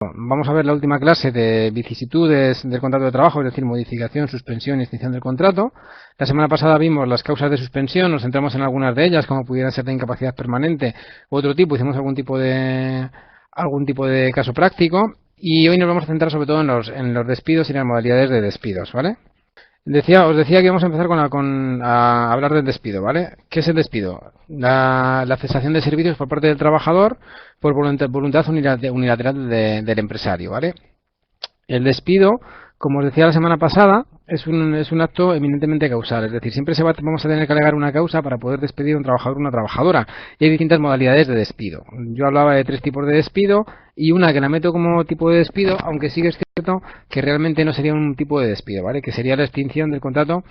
Vamos a ver la última clase de vicisitudes del contrato de trabajo, es decir, modificación, suspensión y extinción del contrato. La semana pasada vimos las causas de suspensión, nos centramos en algunas de ellas, como pudieran ser de incapacidad permanente u otro tipo, hicimos algún tipo de caso práctico, y hoy nos vamos a centrar sobre todo en los despidos y las modalidades de despidos, ¿vale? Os decía que vamos a empezar a hablar del despido, ¿vale? ¿Qué es el despido? La cesación de servicios por parte del trabajador por voluntad unilateral del empresario, ¿vale? El despido, como os decía la semana pasada, es un acto eminentemente causal, es decir, siempre vamos a tener que alegar una causa para poder despedir a un trabajador o una trabajadora. Y hay distintas modalidades de despido. Yo hablaba de 3 tipos de despido y una que la meto como tipo de despido, aunque sí que es cierto que realmente no sería un tipo de despido, ¿vale? Que sería la extinción del contrato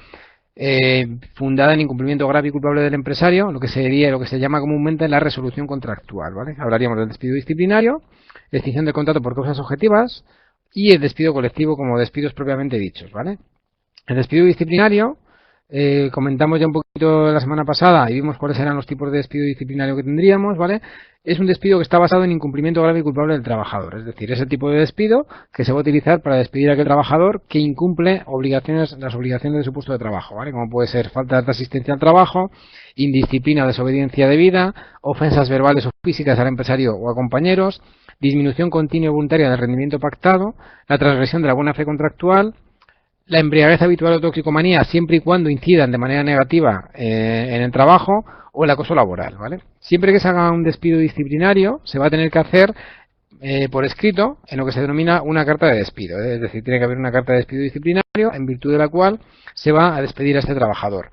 fundada en incumplimiento grave y culpable del empresario, lo que se llama comúnmente la resolución contractual, ¿vale? Hablaríamos del despido disciplinario, extinción del contrato por causas objetivas y el despido colectivo como despidos propiamente dichos, ¿vale? El despido disciplinario, comentamos ya un poquito la semana pasada y vimos cuáles eran los tipos de despido disciplinario que tendríamos, ¿vale? Es un despido que está basado en incumplimiento grave y culpable del trabajador, es decir, es el tipo de despido que se va a utilizar para despedir a aquel trabajador que incumple las obligaciones de su puesto de trabajo, ¿vale? Como puede ser falta de asistencia al trabajo, indisciplina o desobediencia debida, ofensas verbales o físicas al empresario o a compañeros, disminución continua y voluntaria del rendimiento pactado, la transgresión de la buena fe contractual, la embriaguez habitual o toxicomanía siempre y cuando incidan de manera negativa en el trabajo o el acoso laboral, ¿vale? Siempre que se haga un despido disciplinario se va a tener que hacer por escrito en lo que se denomina una carta de despido, es decir, tiene que haber una carta de despido disciplinario en virtud de la cual se va a despedir a este trabajador.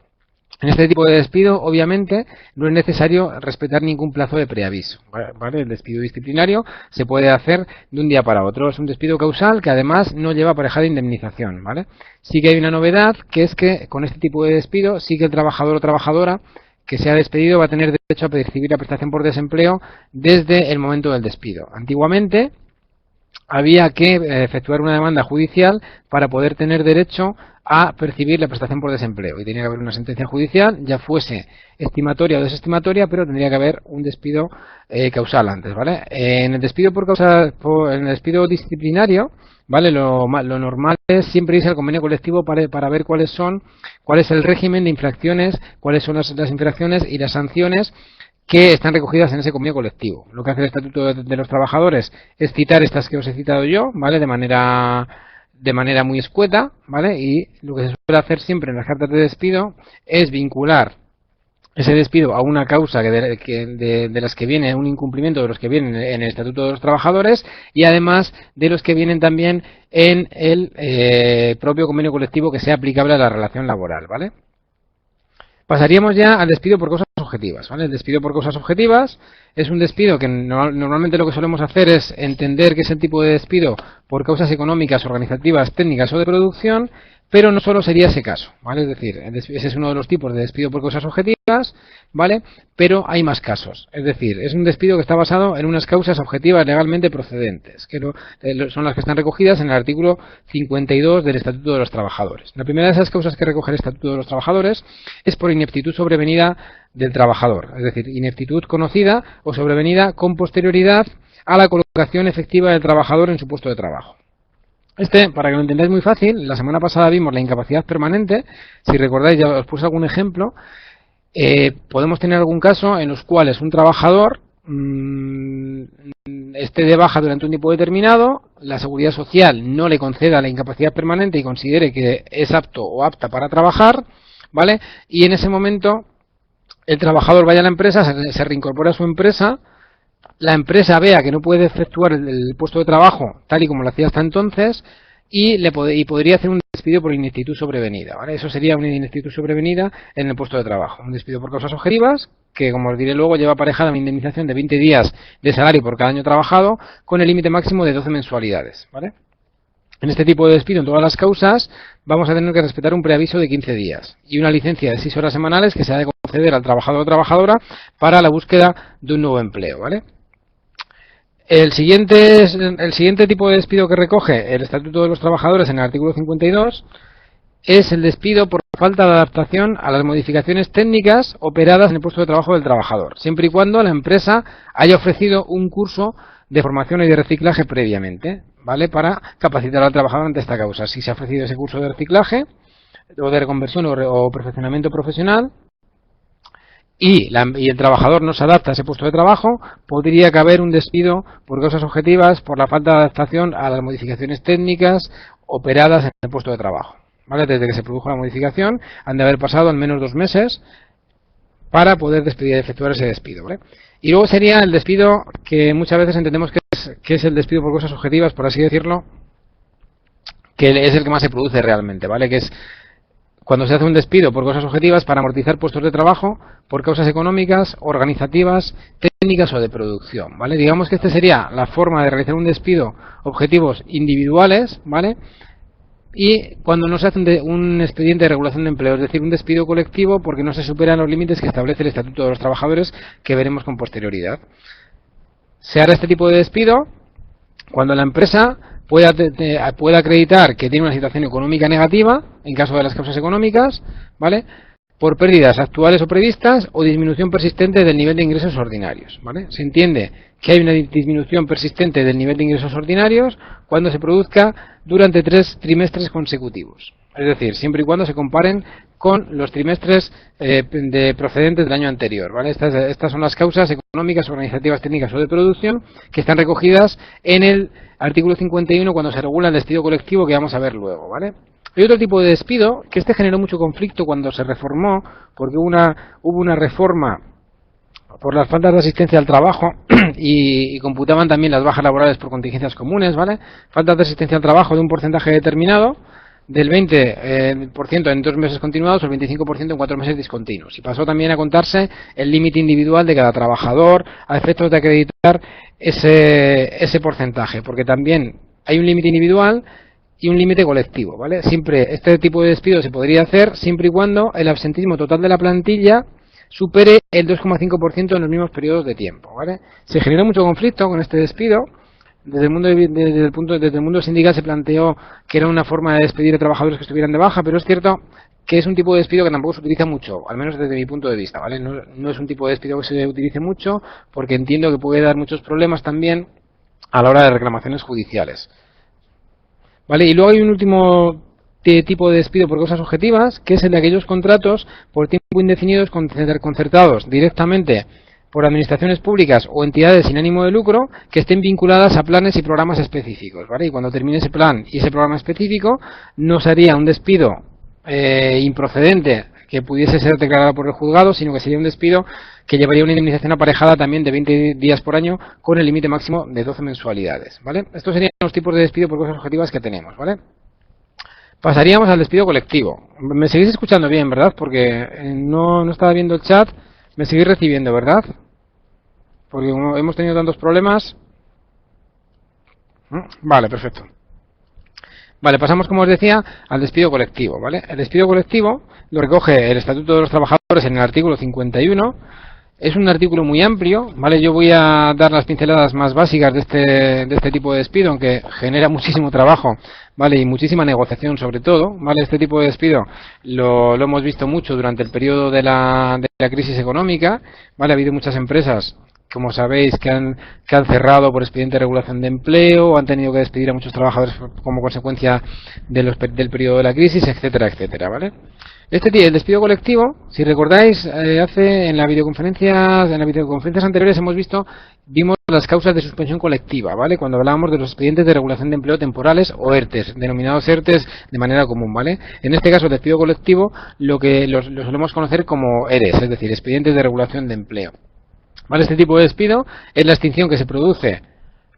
En este tipo de despido, obviamente, no es necesario respetar ningún plazo de preaviso, ¿vale? El despido disciplinario se puede hacer de un día para otro. Es un despido causal que además no lleva aparejada indemnización, ¿vale? Sí que hay una novedad, que es que con este tipo de despido sí que el trabajador o trabajadora que sea despedido va a tener derecho a percibir la prestación por desempleo desde el momento del despido. Antiguamente había que efectuar una demanda judicial para poder tener derecho a percibir la prestación por desempleo y tenía que haber una sentencia judicial, ya fuese estimatoria o desestimatoria, pero tendría que haber un despido causal antes, ¿vale? En el despido en el despido disciplinario, ¿vale? Lo normal es siempre irse al convenio colectivo para ver cuál es el régimen de infracciones, cuáles son las infracciones y las sanciones que están recogidas en ese convenio colectivo. Lo que hace el Estatuto de los Trabajadores es citar estas que os he citado yo, ¿vale? De manera muy escueta, ¿vale? Y lo que se suele hacer siempre en las cartas de despido es vincular ese despido a una causa de las que viene, un incumplimiento de los que vienen en el Estatuto de los Trabajadores y además de los que vienen también en el propio convenio colectivo que sea aplicable a la relación laboral, ¿vale? Pasaríamos ya al despido por causas objetivas, ¿vale? El despido por causas objetivas es un despido que normalmente lo que solemos hacer es entender que es el tipo de despido por causas económicas, organizativas, técnicas o de producción, pero no solo sería ese caso, ¿vale? Es decir, ese es uno de los tipos de despido por causas objetivas, ¿vale? Pero hay más casos, es decir, es un despido que está basado en unas causas objetivas legalmente procedentes, que son las que están recogidas en el artículo 52 del Estatuto de los Trabajadores. La primera de esas causas que recoge el Estatuto de los Trabajadores es por ineptitud sobrevenida del trabajador, es decir, ineptitud conocida o sobrevenida con posterioridad a la colocación efectiva del trabajador en su puesto de trabajo. Para que lo entendáis muy fácil, la semana pasada vimos la incapacidad permanente. Si recordáis, ya os puse algún ejemplo. Podemos tener algún caso en los cuales un trabajador esté de baja durante un tiempo determinado, la Seguridad Social no le conceda la incapacidad permanente y considere que es apto o apta para trabajar, ¿vale? Y en ese momento el trabajador vaya a la empresa, se reincorpora a su empresa, la empresa vea que no puede efectuar el puesto de trabajo tal y como lo hacía hasta entonces y podría hacer un despido por ineptitud sobrevenida, ¿vale? Eso sería una ineptitud sobrevenida en el puesto de trabajo. Un despido por causas objetivas que, como os diré luego, lleva aparejada una indemnización de 20 días de salario por cada año trabajado con el límite máximo de 12 mensualidades, ¿vale? En este tipo de despido, en todas las causas, vamos a tener que respetar un preaviso de 15 días y una licencia de 6 horas semanales que se ha de conceder al trabajador o trabajadora para la búsqueda de un nuevo empleo, ¿vale? El siguiente tipo de despido que recoge el Estatuto de los Trabajadores en el artículo 52 es el despido por falta de adaptación a las modificaciones técnicas operadas en el puesto de trabajo del trabajador, siempre y cuando la empresa haya ofrecido un curso de formación y de reciclaje previamente, ¿vale? Para capacitar al trabajador ante esta causa. Si se ha ofrecido ese curso de reciclaje o de reconversión o perfeccionamiento profesional y el trabajador no se adapta a ese puesto de trabajo, podría caber un despido por causas objetivas por la falta de adaptación a las modificaciones técnicas operadas en el puesto de trabajo, ¿vale? Desde que se produjo la modificación han de haber pasado al menos 2 meses para poder efectuar ese despido, ¿vale? Y luego sería el despido que muchas veces entendemos que es el despido por causas objetivas, por así decirlo, que es el que más se produce realmente, ¿vale? Que es cuando se hace un despido por causas objetivas para amortizar puestos de trabajo por causas económicas, organizativas, técnicas o de producción, ¿vale? Digamos que esta sería la forma de realizar un despido objetivos individuales, ¿vale? Y cuando no se hace un expediente de regulación de empleo, es decir, un despido colectivo porque no se superan los límites que establece el Estatuto de los Trabajadores, que veremos con posterioridad. Se hará este tipo de despido cuando la empresa pueda acreditar que tiene una situación económica negativa, en caso de las causas económicas, ¿vale? Por pérdidas actuales o previstas o disminución persistente del nivel de ingresos ordinarios, ¿vale? Se entiende que hay una disminución persistente del nivel de ingresos ordinarios cuando se produzca durante 3 trimestres consecutivos. Es decir, siempre y cuando se comparen con los trimestres procedentes del año anterior, ¿vale? Estas son las causas económicas, organizativas, técnicas o de producción que están recogidas en el artículo 51 cuando se regula el despido colectivo, que vamos a ver luego, ¿vale? Hay otro tipo de despido que generó mucho conflicto cuando se reformó, porque hubo una reforma por las faltas de asistencia al trabajo y computaban también las bajas laborales por contingencias comunes, ¿vale? Faltas de asistencia al trabajo de un porcentaje determinado, del 20% en 2 meses continuados o el 25% en 4 meses discontinuos. Y pasó también a contarse el límite individual de cada trabajador a efectos de acreditar ese porcentaje, porque también hay un límite individual y un límite colectivo, ¿vale? Siempre este tipo de despido se podría hacer siempre y cuando el absentismo total de la plantilla supere el 2,5% en los mismos periodos de tiempo, ¿vale? Se generó mucho conflicto con este despido. Desde el mundo sindical se planteó que era una forma de despedir a trabajadores que estuvieran de baja, pero es cierto que es un tipo de despido que tampoco se utiliza mucho, al menos desde mi punto de vista, ¿vale? No es un tipo de despido que se utilice mucho, porque entiendo que puede dar muchos problemas también a la hora de reclamaciones judiciales, ¿vale? Y luego hay un último tipo de despido por causas objetivas, que es el de aquellos contratos por tiempo indefinido concertados directamente por administraciones públicas o entidades sin ánimo de lucro que estén vinculadas a planes y programas específicos, ¿vale? Y cuando termine ese plan y ese programa específico, no sería un despido improcedente que pudiese ser declarado por el juzgado, sino que sería un despido que llevaría una indemnización aparejada también de 20 días por año con el límite máximo de 12 mensualidades, ¿vale? Estos serían los tipos de despido por causas objetivas que tenemos, ¿vale? Pasaríamos al despido colectivo. Me seguís escuchando bien, ¿verdad? Porque no estaba viendo el chat. Me seguís recibiendo, ¿verdad? Porque hemos tenido tantos problemas. Vale, perfecto. Vale, pasamos, como os decía, al despido colectivo, ¿vale? El despido colectivo lo recoge el Estatuto de los Trabajadores en el artículo 51. Es un artículo muy amplio, ¿vale? Yo voy a dar las pinceladas más básicas de este tipo de despido, aunque genera muchísimo trabajo, ¿vale? Y muchísima negociación sobre todo, ¿vale? Este tipo de despido lo hemos visto mucho durante el periodo de la crisis económica, ¿vale? Ha habido muchas empresas, como sabéis, que han cerrado por expediente de regulación de empleo, han tenido que despedir a muchos trabajadores como consecuencia del periodo de la crisis, etcétera, etcétera, ¿vale? El despido colectivo, si recordáis, en las videoconferencias anteriores vimos las causas de suspensión colectiva, ¿vale? Cuando hablábamos de los expedientes de regulación de empleo temporales o ERTES, denominados ERTES de manera común, ¿vale? En este caso, el despido colectivo, lo solemos conocer como ERES, es decir, expedientes de regulación de empleo, ¿vale? Este tipo de despido es la extinción que se produce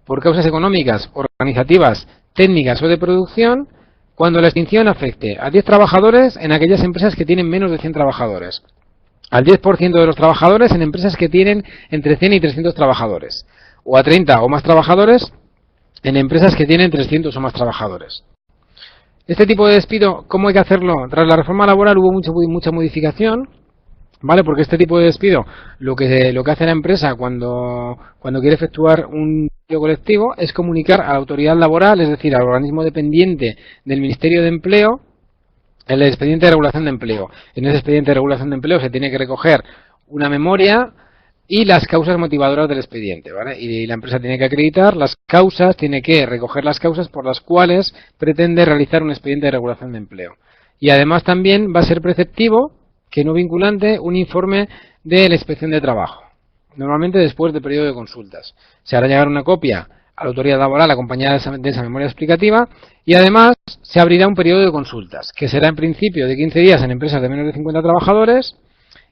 por causas económicas, organizativas, técnicas o de producción, cuando la extinción afecte a 10 trabajadores en aquellas empresas que tienen menos de 100 trabajadores, al 10% de los trabajadores en empresas que tienen entre 100 y 300 trabajadores, o a 30 o más trabajadores en empresas que tienen 300 o más trabajadores. Este tipo de despido, ¿cómo hay que hacerlo? Tras la reforma laboral hubo mucha modificación, ¿vale? Porque este tipo de despido, lo que hace la empresa cuando quiere efectuar un despido colectivo es comunicar a la autoridad laboral, es decir, al organismo dependiente del Ministerio de Empleo, el expediente de regulación de empleo. En ese expediente de regulación de empleo se tiene que recoger una memoria y las causas motivadoras del expediente, ¿vale? Y la empresa tiene que acreditar las causas, tiene que recoger las causas por las cuales pretende realizar un expediente de regulación de empleo. Y además también va a ser preceptivo, que no vinculante, un informe de la inspección de trabajo, normalmente después del periodo de consultas. Se hará llegar una copia a la autoridad laboral acompañada de esa memoria explicativa y además se abrirá un periodo de consultas, que será en principio de 15 días en empresas de menos de 50 trabajadores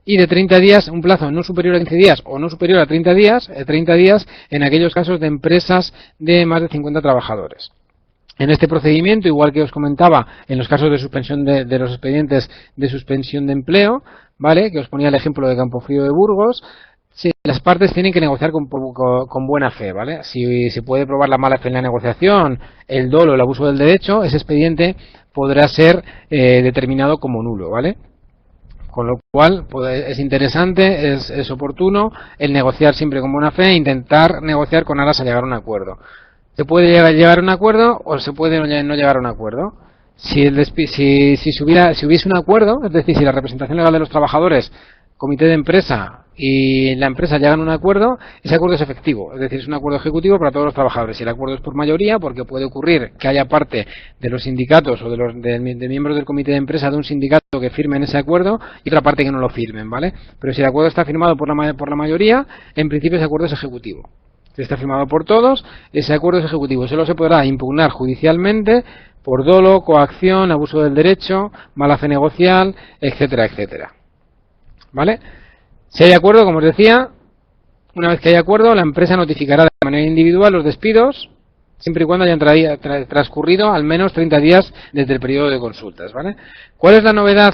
y de 30 días, un plazo no superior a 15 días o no superior a 30 días en aquellos casos de empresas de más de 50 trabajadores. En este procedimiento, igual que os comentaba en los casos de suspensión de los expedientes de suspensión de empleo, ¿vale?, que os ponía el ejemplo de Campofrío de Burgos, sí, las partes tienen que negociar con buena fe, ¿vale? Si se puede probar la mala fe en la negociación, el dolo, el abuso del derecho, ese expediente podrá ser determinado como nulo, ¿vale? Con lo cual pues, es interesante, es oportuno el negociar siempre con buena fe e intentar negociar con aras a llegar a un acuerdo. Se puede llegar a un acuerdo o se puede no llegar a un acuerdo. Si hubiese un acuerdo, es decir, si la representación legal de los trabajadores, comité de empresa y la empresa llegan a un acuerdo, ese acuerdo es efectivo, es decir, es un acuerdo ejecutivo para todos los trabajadores. Si el acuerdo es por mayoría, porque puede ocurrir que haya parte de los sindicatos o de miembros del comité de empresa de un sindicato que firmen ese acuerdo y otra parte que no lo firmen, ¿vale? Pero si el acuerdo está firmado por la mayoría, en principio ese acuerdo es ejecutivo. Si está firmado por todos, ese acuerdo es ejecutivo. Solo se podrá impugnar judicialmente por dolo, coacción, abuso del derecho, mala fe negocial, etcétera, etcétera. ¿Vale? Si hay acuerdo, como os decía, una vez que hay acuerdo, la empresa notificará de manera individual los despidos, siempre y cuando hayan transcurrido al menos 30 días desde el periodo de consultas, ¿vale? ¿Cuál es la novedad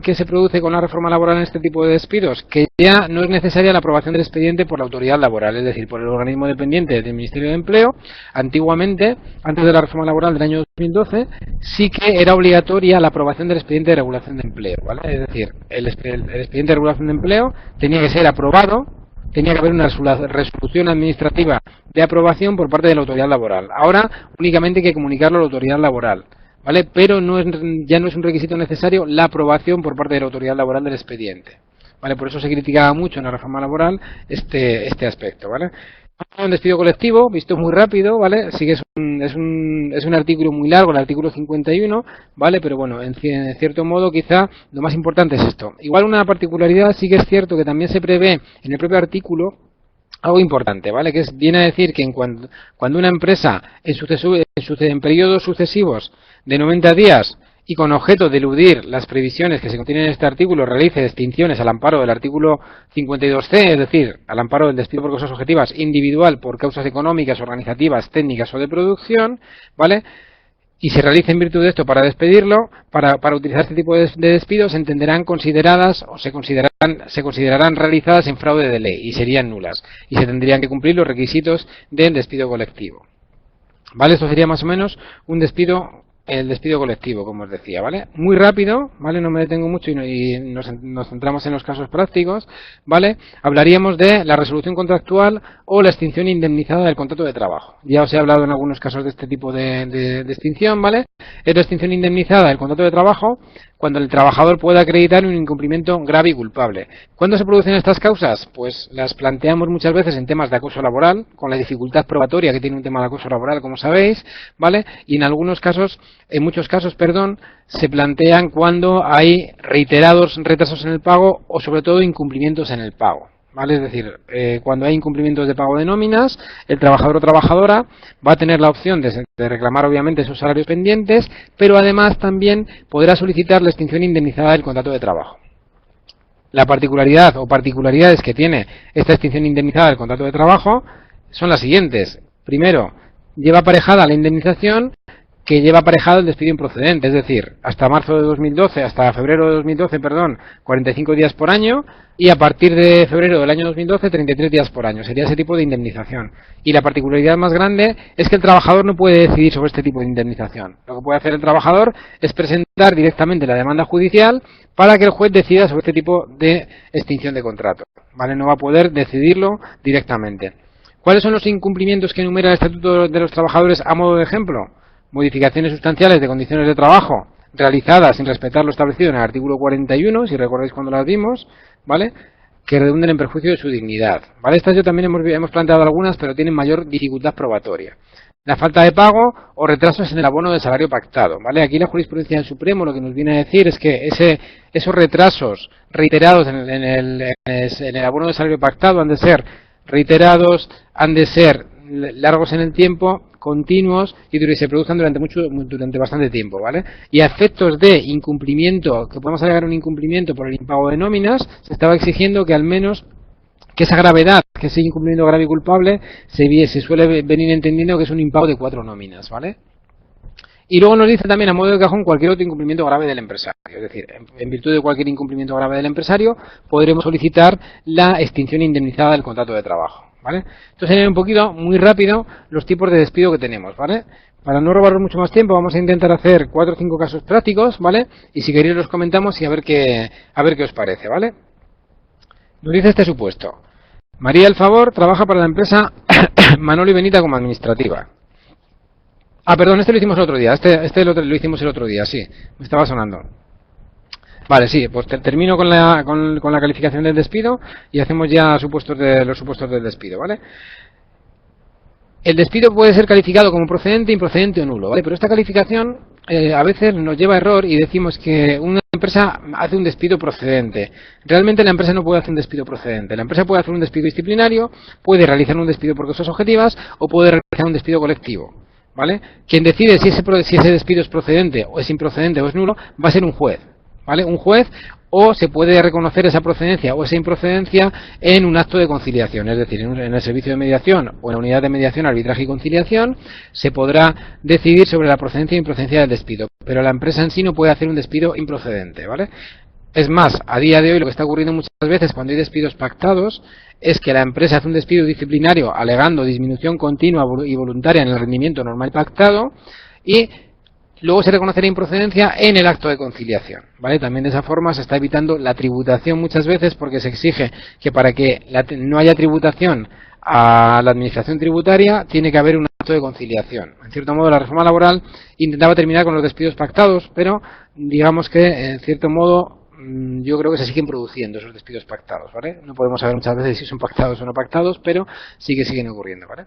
que se produce con la reforma laboral en este tipo de despidos? Que ya no es necesaria la aprobación del expediente por la autoridad laboral, es decir, por el organismo dependiente del Ministerio de Empleo. Antiguamente, antes de la reforma laboral del año 2012, sí que era obligatoria la aprobación del expediente de regulación de empleo, ¿vale? Es decir, el expediente de regulación de empleo tenía que ser aprobado, tenía que haber una resolución administrativa de aprobación por parte de la autoridad laboral. Ahora únicamente hay que comunicarlo a la autoridad laboral, ¿vale? Pero ya no es un requisito necesario la aprobación por parte de la autoridad laboral del expediente, ¿vale? Por eso se criticaba mucho en la reforma laboral este aspecto, ¿vale? Un despido colectivo, visto muy rápido, ¿vale? Sí que es un artículo muy largo, el artículo 51, ¿vale? Pero bueno, en cierto modo quizá lo más importante es esto. Igual una particularidad sí que es cierto que también se prevé en el propio artículo algo importante, ¿vale? Que viene a decir que cuando una empresa en periodos sucesivos de 90 días y con objeto de eludir las previsiones que se contienen en este artículo, realice extinciones al amparo del artículo 52C, es decir, al amparo del despido por causas objetivas individual por causas económicas, organizativas, técnicas o de producción, ¿vale? Y se realice en virtud de esto para despedirlo, para utilizar este tipo de despidos, se entenderán consideradas o se considerarán realizadas en fraude de ley y serían nulas. Y se tendrían que cumplir los requisitos del despido colectivo. ¿Vale? Esto sería más o menos el despido colectivo, como os decía, ¿vale? Muy rápido, ¿vale? No me detengo mucho y nos centramos en los casos prácticos, ¿vale? Hablaríamos de la resolución contractual o la extinción indemnizada del contrato de trabajo. Ya os he hablado en algunos casos de este tipo de extinción, ¿vale? Es la extinción indemnizada del contrato de trabajo cuando el trabajador pueda acreditar un incumplimiento grave y culpable. ¿Cuándo se producen estas causas? Pues las planteamos muchas veces en temas de acoso laboral, con la dificultad probatoria que tiene un tema de acoso laboral, como sabéis, ¿vale? Y en muchos casos, se plantean cuando hay reiterados retrasos en el pago o sobre todo incumplimientos en el pago, ¿vale? Es decir, cuando hay incumplimientos de pago de nóminas, el trabajador o trabajadora va a tener la opción de reclamar obviamente sus salarios pendientes, pero además también podrá solicitar la extinción indemnizada del contrato de trabajo. La particularidad o particularidades que tiene esta extinción indemnizada del contrato de trabajo son las siguientes. Primero, lleva aparejada la indemnización que lleva aparejado el despido improcedente, es decir, hasta febrero de 2012, 45 días por año, y a partir de febrero del año 2012, 33 días por año. Sería ese tipo de indemnización. Y la particularidad más grande es que el trabajador no puede decidir sobre este tipo de indemnización. Lo que puede hacer el trabajador es presentar directamente la demanda judicial para que el juez decida sobre este tipo de extinción de contrato, ¿vale? No va a poder decidirlo directamente. ¿Cuáles son los incumplimientos que enumera el Estatuto de los Trabajadores a modo de ejemplo? Modificaciones sustanciales de condiciones de trabajo realizadas sin respetar lo establecido en el artículo 41, si recordáis cuando las vimos, ¿vale? que redunden en perjuicio de su dignidad, ¿vale? Estas yo también hemos planteado algunas, pero tienen mayor dificultad probatoria. La falta de pago o retrasos en el abono del salario pactado, ¿vale? Aquí la jurisprudencia del Supremo lo que nos viene a decir es que esos retrasos reiterados en el abono del salario pactado han de ser reiterados, han de ser largos en el tiempo, continuos y se produzcan durante bastante tiempo, ¿vale? Y a efectos de incumplimiento, que podemos alegar un incumplimiento por el impago de nóminas, se estaba exigiendo que al menos que esa gravedad, que ese incumplimiento grave y culpable, se suele venir entendiendo que es un impago de 4 nóminas, ¿vale? Y luego nos dice también a modo de cajón cualquier otro incumplimiento grave del empresario. Es decir, en virtud de cualquier incumplimiento grave del empresario, podremos solicitar la extinción indemnizada del contrato de trabajo, ¿vale? Entonces, serían un poquito, muy rápido, los tipos de despido que tenemos, ¿vale? Para no robaros mucho más tiempo, vamos a intentar hacer 4 o 5 casos prácticos, ¿vale? Y si queréis los comentamos y a ver qué os parece, ¿vale? Nos dice este supuesto. María El Favor trabaja para la empresa Manolo y Benita como administrativa. Ah, perdón, este lo hicimos el otro día. Este lo hicimos el otro día, sí. Me estaba sonando. Vale, sí, pues termino con la calificación del despido y hacemos ya los supuestos del despido, ¿vale? El despido puede ser calificado como procedente, improcedente o nulo, ¿vale? Pero esta calificación a veces nos lleva a error y decimos que una empresa hace un despido procedente. Realmente la empresa no puede hacer un despido procedente. La empresa puede hacer un despido disciplinario, puede realizar un despido por causas objetivas o puede realizar un despido colectivo, ¿vale? Quien decide si ese despido es procedente o es improcedente o es nulo va a ser un juez, ¿vale? Un juez, o se puede reconocer esa procedencia o esa improcedencia en un acto de conciliación, es decir, en el servicio de mediación o en la unidad de mediación, arbitraje y conciliación se podrá decidir sobre la procedencia e improcedencia del despido, pero la empresa en sí no puede hacer un despido improcedente, ¿vale? Es más, a día de hoy lo que está ocurriendo muchas veces cuando hay despidos pactados es que la empresa hace un despido disciplinario alegando disminución continua y voluntaria en el rendimiento normal pactado y luego se reconocerá improcedencia en el acto de conciliación, ¿vale? También de esa forma se está evitando la tributación muchas veces porque se exige que para que no haya tributación a la administración tributaria tiene que haber un acto de conciliación. En cierto modo la reforma laboral intentaba terminar con los despidos pactados, pero digamos que en cierto modo yo creo que se siguen produciendo esos despidos pactados, ¿vale? No podemos saber muchas veces si son pactados o no pactados, pero sí que siguen ocurriendo, ¿vale?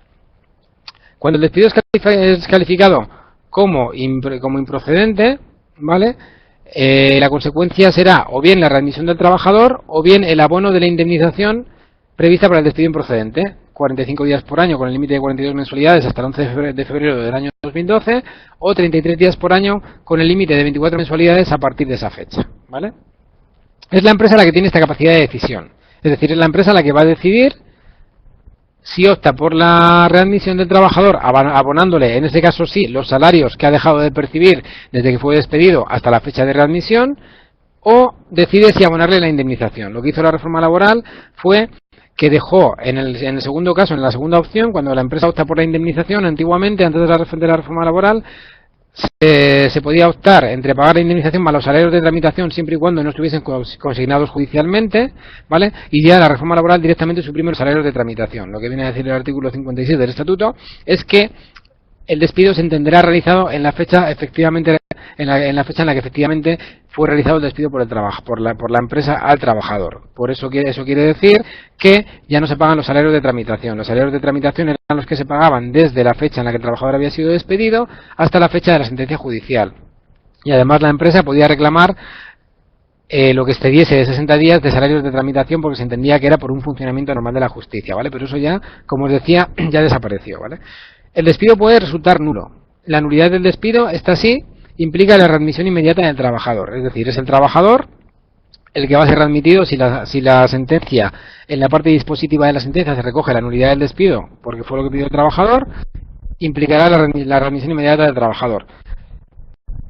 Cuando el despido es calificado como improcedente, ¿vale? La consecuencia será o bien la readmisión del trabajador o bien el abono de la indemnización prevista para el despido improcedente, 45 días por año con el límite de 42 mensualidades hasta el 11 de febrero del año 2012 o 33 días por año con el límite de 24 mensualidades a partir de esa fecha, ¿vale? Es la empresa la que tiene esta capacidad de decisión, es decir, es la empresa la que va a decidir si opta por la readmisión del trabajador abonándole, en ese caso sí, los salarios que ha dejado de percibir desde que fue despedido hasta la fecha de readmisión, o decide si abonarle la indemnización. Lo que hizo la reforma laboral fue que dejó en el segundo caso, en la segunda opción, cuando la empresa opta por la indemnización, antiguamente, antes de la reforma laboral, se podía optar entre pagar la indemnización más los salarios de tramitación siempre y cuando no estuviesen consignados judicialmente, ¿vale? Y ya la reforma laboral directamente suprime los salarios de tramitación. Lo que viene a decir el artículo 56 del Estatuto es que el despido se entenderá realizado en la fecha efectivamente en la fecha en la que efectivamente fue realizado el despido por la empresa al trabajador. Por eso quiere decir que ya no se pagan los salarios de tramitación. Los salarios de tramitación eran los que se pagaban desde la fecha en la que el trabajador había sido despedido hasta la fecha de la sentencia judicial. Y además la empresa podía reclamar lo que excediese de 60 días de salarios de tramitación porque se entendía que era por un funcionamiento normal de la justicia, ¿vale? Pero eso ya, como os decía, ya desapareció, ¿vale? El despido puede resultar nulo. La nulidad del despido, esta sí, implica la readmisión inmediata del trabajador. Es decir, es el trabajador el que va a ser readmitido si la sentencia, en la parte dispositiva de la sentencia se recoge la nulidad del despido, porque fue lo que pidió el trabajador, implicará la readmisión inmediata del trabajador.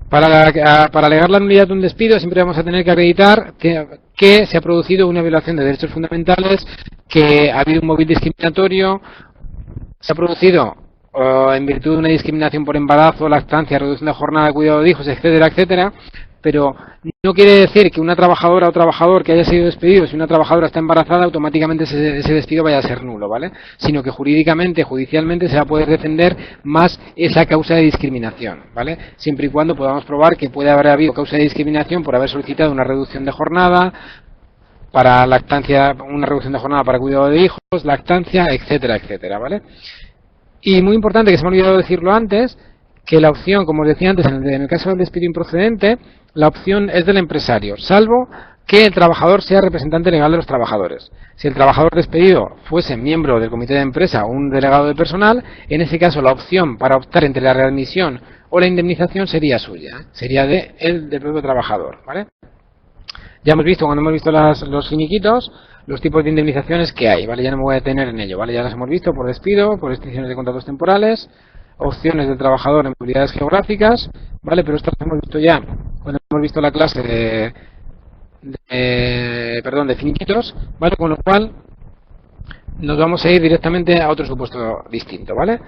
Para alegar la nulidad de un despido siempre vamos a tener que acreditar que se ha producido una violación de derechos fundamentales, que ha habido un móvil discriminatorio, se ha producido en virtud de una discriminación por embarazo, lactancia, reducción de jornada, cuidado de hijos, etcétera, etcétera, pero no quiere decir que una trabajadora o trabajador que haya sido despedido, si una trabajadora está embarazada, automáticamente ese despido vaya a ser nulo, ¿vale? Sino que jurídicamente, judicialmente, se va a poder defender más esa causa de discriminación, ¿vale? Siempre y cuando podamos probar que puede haber habido causa de discriminación por haber solicitado una reducción de jornada, para lactancia, una reducción de jornada para cuidado de hijos, lactancia, etcétera, etcétera, ¿vale? Y muy importante, que se me ha olvidado decirlo antes, que la opción, como os decía antes, en el caso del despido improcedente, la opción es del empresario, salvo que el trabajador sea representante legal de los trabajadores. Si el trabajador despedido fuese miembro del comité de empresa o un delegado de personal, en ese caso la opción para optar entre la readmisión o la indemnización sería suya, sería del propio trabajador, ¿vale? Ya hemos visto, cuando hemos visto los finiquitos, los tipos de indemnizaciones que hay, ¿vale? Ya no me voy a detener en ello, ¿vale? Ya las hemos visto por despido, por extinciones de contratos temporales, opciones del trabajador en movilidades geográficas, ¿vale? Pero estas las hemos visto ya cuando hemos visto la clase de finiquitos, ¿vale? Con lo cual nos vamos a ir directamente a otro supuesto distinto, ¿vale?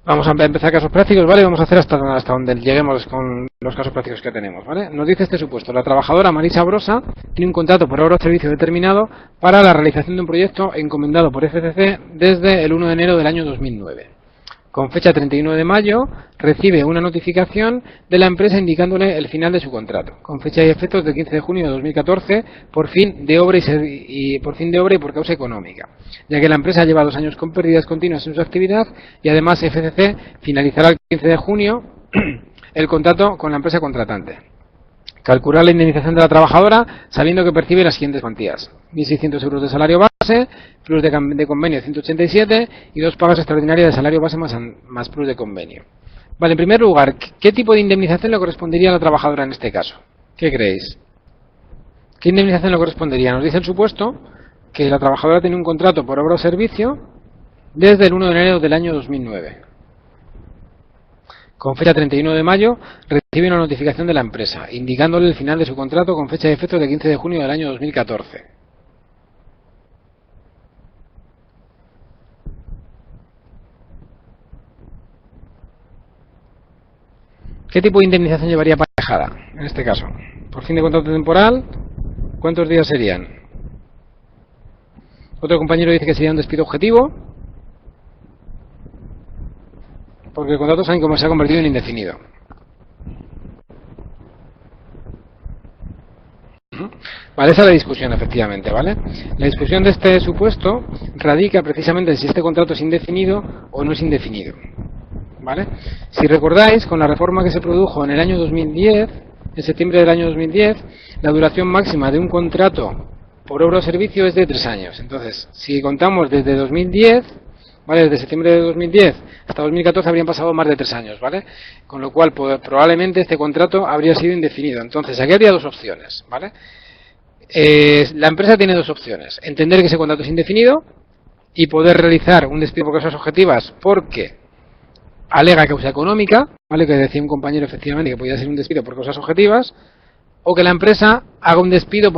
Vamos a empezar casos prácticos, ¿vale? Vamos a hacer hasta donde lleguemos con los casos prácticos que tenemos, ¿vale? Nos dice este supuesto: la trabajadora Marisa Brosa tiene un contrato por obra o servicio determinado para la realización de un proyecto encomendado por FCC desde el 1 de enero del año 2009. Con fecha 31 de mayo recibe una notificación de la empresa indicándole el final de su contrato, con fecha y efectos del 15 de junio de 2014, por fin de obra y por causa económica, ya que la empresa lleva 2 años con pérdidas continuas en su actividad y además FCC finalizará el 15 de junio el contrato con la empresa contratante. Calcular la indemnización de la trabajadora sabiendo que percibe las siguientes cuantías: 1.600 euros de salario base, plus de convenio 187 y 2 pagas extraordinarias de salario base más plus de convenio. Vale, en primer lugar, ¿qué tipo de indemnización le correspondería a la trabajadora en este caso? ¿Qué creéis? ¿Qué indemnización le correspondería? Nos dice el supuesto que la trabajadora tiene un contrato por obra o servicio desde el 1 de enero del año 2009. Con fecha 31 de mayo recibe una notificación de la empresa indicándole el final de su contrato con fecha de efecto del 15 de junio del año 2014. ¿Qué tipo de indemnización llevaría aparejada en este caso? Por fin de contrato temporal, ¿cuántos días serían? Otro compañero dice que sería un despido objetivo, porque el contrato saben cómo se ha convertido en indefinido. Vale, esa es la discusión, efectivamente, ¿vale? La discusión de este supuesto radica precisamente en si este contrato es indefinido o no es indefinido, ¿vale? Si recordáis, con la reforma que se produjo en el año 2010, en septiembre del año 2010, la duración máxima de un contrato por obra o servicio es de 3 años. Entonces, si contamos desde 2010, ¿vale? Desde septiembre de 2010 hasta 2014 habrían pasado más de 3 años, ¿vale? Con lo cual, probablemente este contrato habría sido indefinido. Entonces, aquí habría 2 opciones, ¿vale? La empresa tiene 2 opciones: entender que ese contrato es indefinido y poder realizar un despido por causas objetivas porque alega causa económica, ¿vale? Que decía un compañero efectivamente que podía ser un despido por causas objetivas, o que la empresa haga un despido,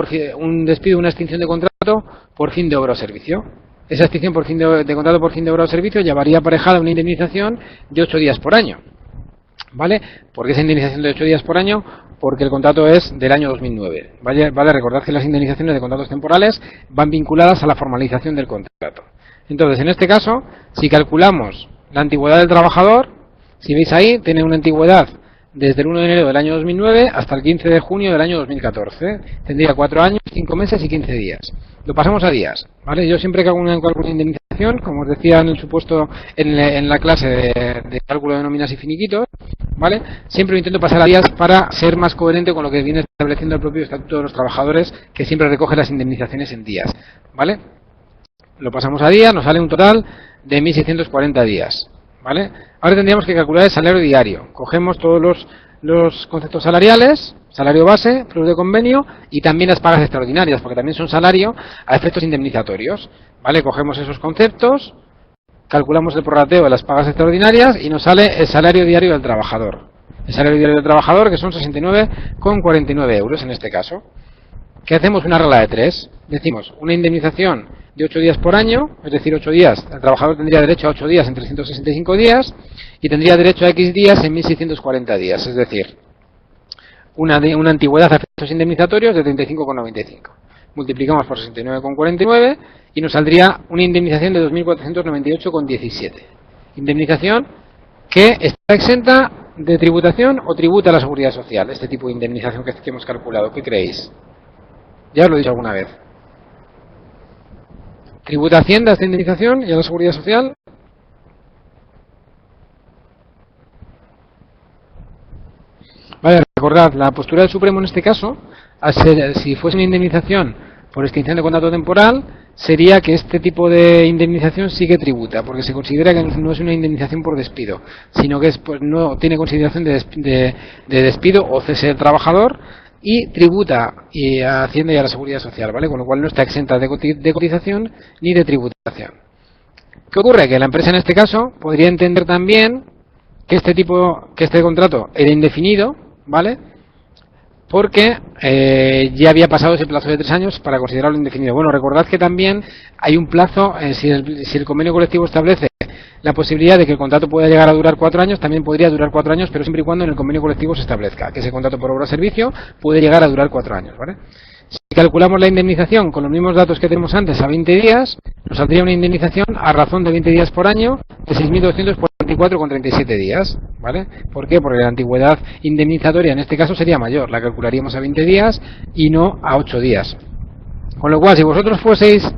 una extinción de contrato por fin de obra o servicio. Esa extinción de contrato por fin de obra o servicio llevaría aparejada una indemnización de 8 días por año, ¿vale? ¿Por qué esa indemnización de 8 días por año? Porque el contrato es del año 2009. Vale, recordad que las indemnizaciones de contratos temporales van vinculadas a la formalización del contrato. Entonces, en este caso, si calculamos la antigüedad del trabajador, si veis ahí, tiene una antigüedad desde el 1 de enero del año 2009 hasta el 15 de junio del año 2014. Tendría 4 años, 5 meses y 15 días. Lo pasamos a días, ¿vale? Yo siempre que hago una indemnización, como os decía en el supuesto, en la clase de cálculo de nóminas y finiquitos, ¿vale? Siempre lo intento pasar a días para ser más coherente con lo que viene estableciendo el propio Estatuto de los Trabajadores, que siempre recoge las indemnizaciones en días, ¿vale? Lo pasamos a días, nos sale un total de 1.640 días, ¿vale? Ahora tendríamos que calcular el salario diario. Cogemos todos los conceptos salariales, salario base, plus de convenio, y también las pagas extraordinarias, porque también son salario a efectos indemnizatorios, ¿vale? Cogemos esos conceptos, calculamos el prorrateo de las pagas extraordinarias y nos sale el salario diario del trabajador. El salario diario del trabajador, que son 69,49 euros en este caso. ¿Qué hacemos? Una regla de 3. Decimos una indemnización de 8 días por año, es decir, 8 días. El trabajador tendría derecho a 8 días en 365 días y tendría derecho a X días en 1.640 días, es decir, una antigüedad a efectos indemnizatorios de 35,95. Multiplicamos por 69,49 y nos saldría una indemnización de 2.498,17. Indemnización que está exenta de tributación o tributa a la seguridad social, este tipo de indemnización que hemos calculado. ¿Qué creéis? Ya os lo he dicho alguna vez. Tributa a Hacienda esta indemnización y a la Seguridad Social. Vale, recordad, la postura del Supremo en este caso, si fuese una indemnización por extinción de contrato temporal, sería que este tipo de indemnización sí que tributa, porque se considera que no es una indemnización por despido, sino que pues, no tiene consideración de despido o cese del trabajador y tributa a Hacienda y a la Seguridad Social, ¿vale? Con lo cual no está exenta de cotización ni de tributación. ¿Qué ocurre? Que la empresa en este caso podría entender también que este contrato era indefinido, ¿vale? Porque ya había pasado ese plazo de 3 años para considerarlo indefinido. Bueno, recordad que también hay un plazo, si el convenio colectivo establece la posibilidad de que el contrato pueda llegar a durar 4 años, también podría durar 4 años, pero siempre y cuando en el convenio colectivo se establezca que ese contrato por obra o servicio puede llegar a durar 4 años, ¿vale? Si calculamos la indemnización con los mismos datos que tenemos antes a 20 días, nos saldría una indemnización a razón de 20 días por año de 6.244,37 días, ¿vale? ¿Por qué? Porque la antigüedad indemnizatoria en este caso sería mayor, la calcularíamos a 20 días y no a 8 días. Con lo cual, si vosotros fueseis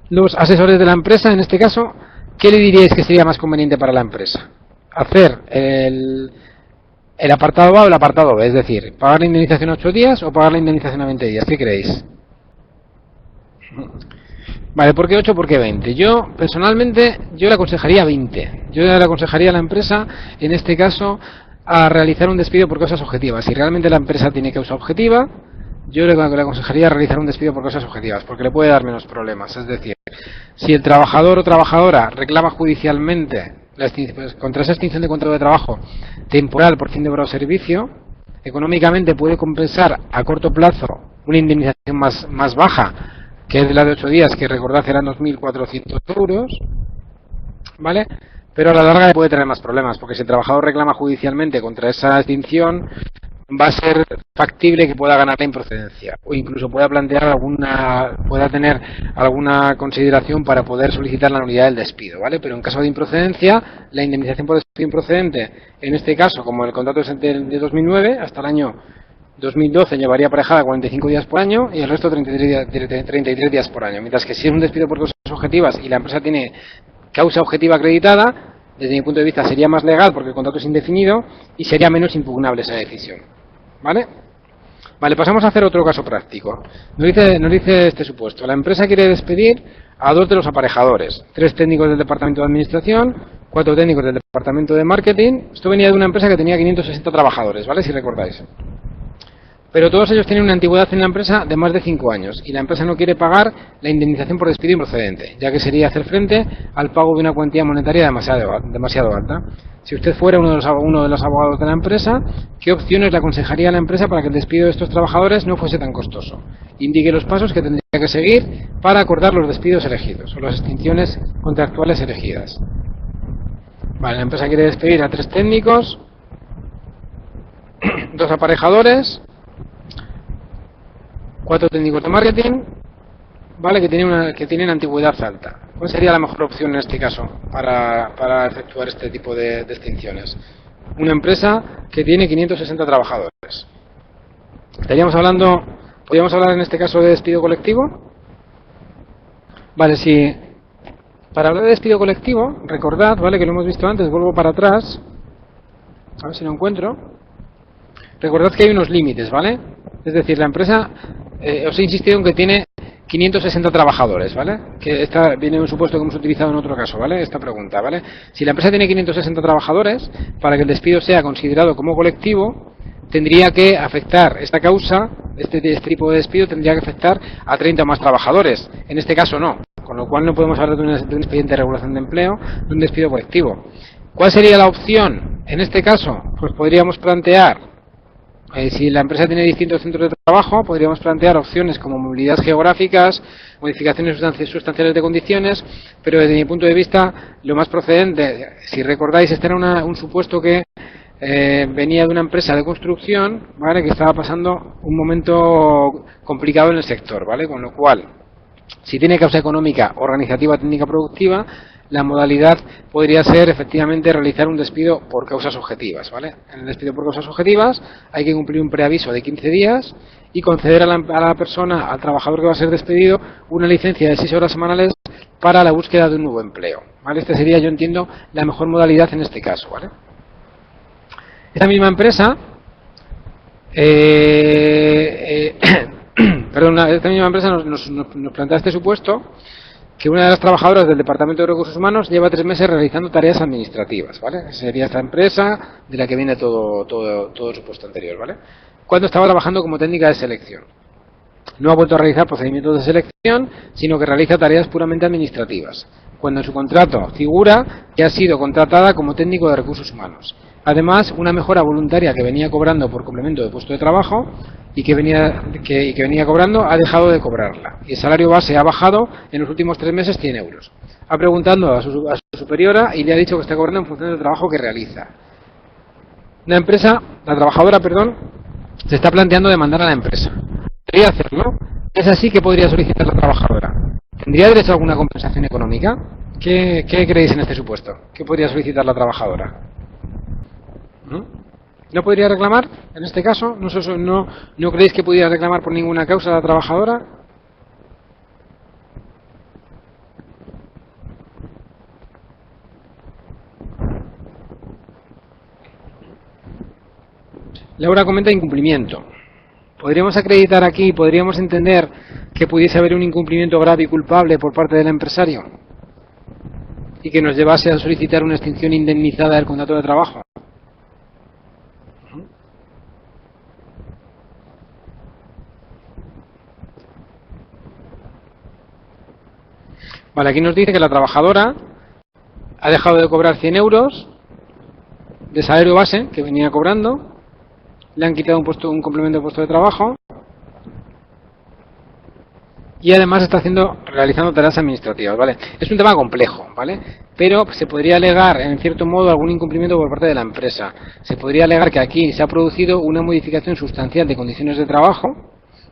los asesores de la empresa, en este caso, ¿qué le diríais que sería más conveniente para la empresa? Hacer el apartado A o el apartado B, es decir, pagar la indemnización a 8 días o pagar la indemnización a 20 días. ¿Qué creéis? Vale, ¿por qué 8? ¿Por qué 20? Yo, personalmente, le aconsejaría 20. Yo le aconsejaría a la empresa, en este caso, a realizar un despido por causas objetivas. Si realmente la empresa tiene causa objetiva, yo le aconsejaría realizar un despido por causas objetivas, porque le puede dar menos problemas. Es decir, si el trabajador o trabajadora reclama judicialmente contra esa extinción de contrato de trabajo temporal por fin de obra o servicio, económicamente puede compensar a corto plazo una indemnización más baja, que es la de 8 días, que recordad eran 2.400 euros, ¿vale? Pero a la larga puede tener más problemas, porque si el trabajador reclama judicialmente contra esa extinción, va a ser factible que pueda ganar la improcedencia o incluso pueda tener alguna consideración para poder solicitar la nulidad del despido, ¿vale? Pero en caso de improcedencia, la indemnización por despido improcedente, en este caso, como el contrato es de 2009, hasta el año 2012 llevaría aparejada 45 días por año y el resto 33 días por año, mientras que si es un despido por causas objetivas y la empresa tiene causa objetiva acreditada, desde mi punto de vista sería más legal porque el contrato es indefinido y sería menos impugnable esa decisión. ¿Vale? Vale, pasamos a hacer otro caso práctico. Nos dice este supuesto. La empresa quiere despedir a 2 de los aparejadores. 3 técnicos del departamento de administración, 4 técnicos del departamento de marketing. Esto venía de una empresa que tenía 560 trabajadores, ¿vale? Si recordáis. Pero todos ellos tienen una antigüedad en la empresa de más de 5 años y la empresa no quiere pagar la indemnización por despido improcedente, ya que sería hacer frente al pago de una cuantía monetaria demasiado alta. Si usted fuera uno de los abogados de la empresa, ¿qué opciones le aconsejaría a la empresa para que el despido de estos trabajadores no fuese tan costoso? Indique los pasos que tendría que seguir para acordar los despidos elegidos o las extinciones contractuales elegidas. Vale, la empresa quiere despedir a 3 técnicos, 2 aparejadores, 4 técnicos de marketing, ¿vale? Que tienen antigüedad alta. ¿Cuál sería la mejor opción en este caso para efectuar este tipo de extinciones? Una empresa que tiene 560 trabajadores. ¿Podríamos hablar en este caso de despido colectivo? Vale, si para hablar de despido colectivo, recordad, ¿vale? Que lo hemos visto antes, vuelvo para atrás, a ver si lo encuentro. Recordad que hay unos límites, ¿vale? Es decir, la empresa, os he insistido en que tiene 560 trabajadores, ¿vale? Que esta viene de un supuesto que hemos utilizado en otro caso, ¿vale? Esta pregunta, ¿vale? Si la empresa tiene 560 trabajadores, para que el despido sea considerado como colectivo, tendría que afectar esta causa, este tipo de despido tendría que afectar a 30 o más trabajadores. En este caso no, con lo cual no podemos hablar de un expediente de regulación de empleo, de un despido colectivo. ¿Cuál sería la opción? En este caso, pues podríamos plantear, si la empresa tiene distintos centros de trabajo, podríamos plantear opciones como movilidad geográficas, modificaciones sustanciales de condiciones, pero desde mi punto de vista, lo más procedente, si recordáis, este era un supuesto que venía de una empresa de construcción, ¿vale? Que estaba pasando un momento complicado en el sector, ¿vale? Con lo cual, si tiene causa económica, organizativa, técnica, productiva, la modalidad podría ser efectivamente realizar un despido por causas objetivas, ¿vale? En el despido por causas objetivas hay que cumplir un preaviso de 15 días y conceder a la persona, al trabajador que va a ser despedido, una licencia de 6 horas semanales para la búsqueda de un nuevo empleo, ¿vale? Esta sería, yo entiendo, la mejor modalidad en este caso, ¿vale? Esta misma empresa, esta misma empresa nos plantea este supuesto, que una de las trabajadoras del Departamento de Recursos Humanos lleva 3 meses realizando tareas administrativas, ¿vale? Esa sería esta empresa de la que viene todo el supuesto anterior, ¿vale? Cuando estaba trabajando como técnica de selección. No ha vuelto a realizar procedimientos de selección, sino que realiza tareas puramente administrativas, cuando en su contrato figura que ha sido contratada como técnico de recursos humanos. Además, una mejora voluntaria que venía cobrando por complemento de puesto de trabajo y que venía cobrando ha dejado de cobrarla. Y el salario base ha bajado en los últimos 3 meses 100 euros. Ha preguntado a su superiora y le ha dicho que está cobrando en función del trabajo que realiza. La trabajadora, se está planteando demandar a la empresa. ¿Podría hacerlo? ¿Es así que podría solicitar la trabajadora? ¿Tendría derecho a alguna compensación económica? ¿Qué creéis en este supuesto? ¿Qué podría solicitar la trabajadora? ¿No podría reclamar en este caso? ¿No creéis que pudiera reclamar por ninguna causa a la trabajadora? Laura comenta incumplimiento. ¿Podríamos acreditar aquí, podríamos entender que pudiese haber un incumplimiento grave y culpable por parte del empresario y que nos llevase a solicitar una extinción indemnizada del contrato de trabajo? Vale, aquí nos dice que la trabajadora ha dejado de cobrar 100 euros de salario base que venía cobrando, le han quitado un complemento de puesto de trabajo y además está realizando tareas administrativas, ¿vale? Es un tema complejo, ¿vale? Pero se podría alegar, en cierto modo, algún incumplimiento por parte de la empresa. Se podría alegar que aquí se ha producido una modificación sustancial de condiciones de trabajo,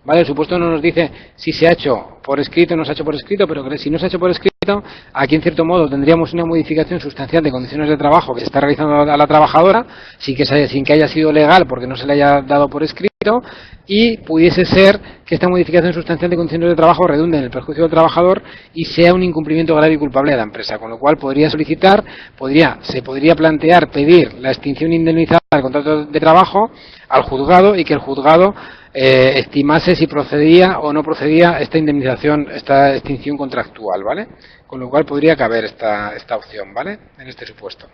¿vale? El supuesto no nos dice si se ha hecho por escrito o no se ha hecho por escrito, pero si no se ha hecho por escrito, aquí en cierto modo tendríamos una modificación sustancial de condiciones de trabajo que se está realizando a la trabajadora, sin que haya sido legal porque no se le haya dado por escrito, y pudiese ser que esta modificación sustancial de condiciones de trabajo redunde en el perjuicio del trabajador y sea un incumplimiento grave y culpable de la empresa, con lo cual se podría plantear pedir la extinción indemnizada del contrato de trabajo al juzgado y que el juzgado estimase si procedía o no procedía esta indemnización, esta extinción contractual, ¿vale? Con lo cual podría caber esta opción, ¿vale? En este supuesto.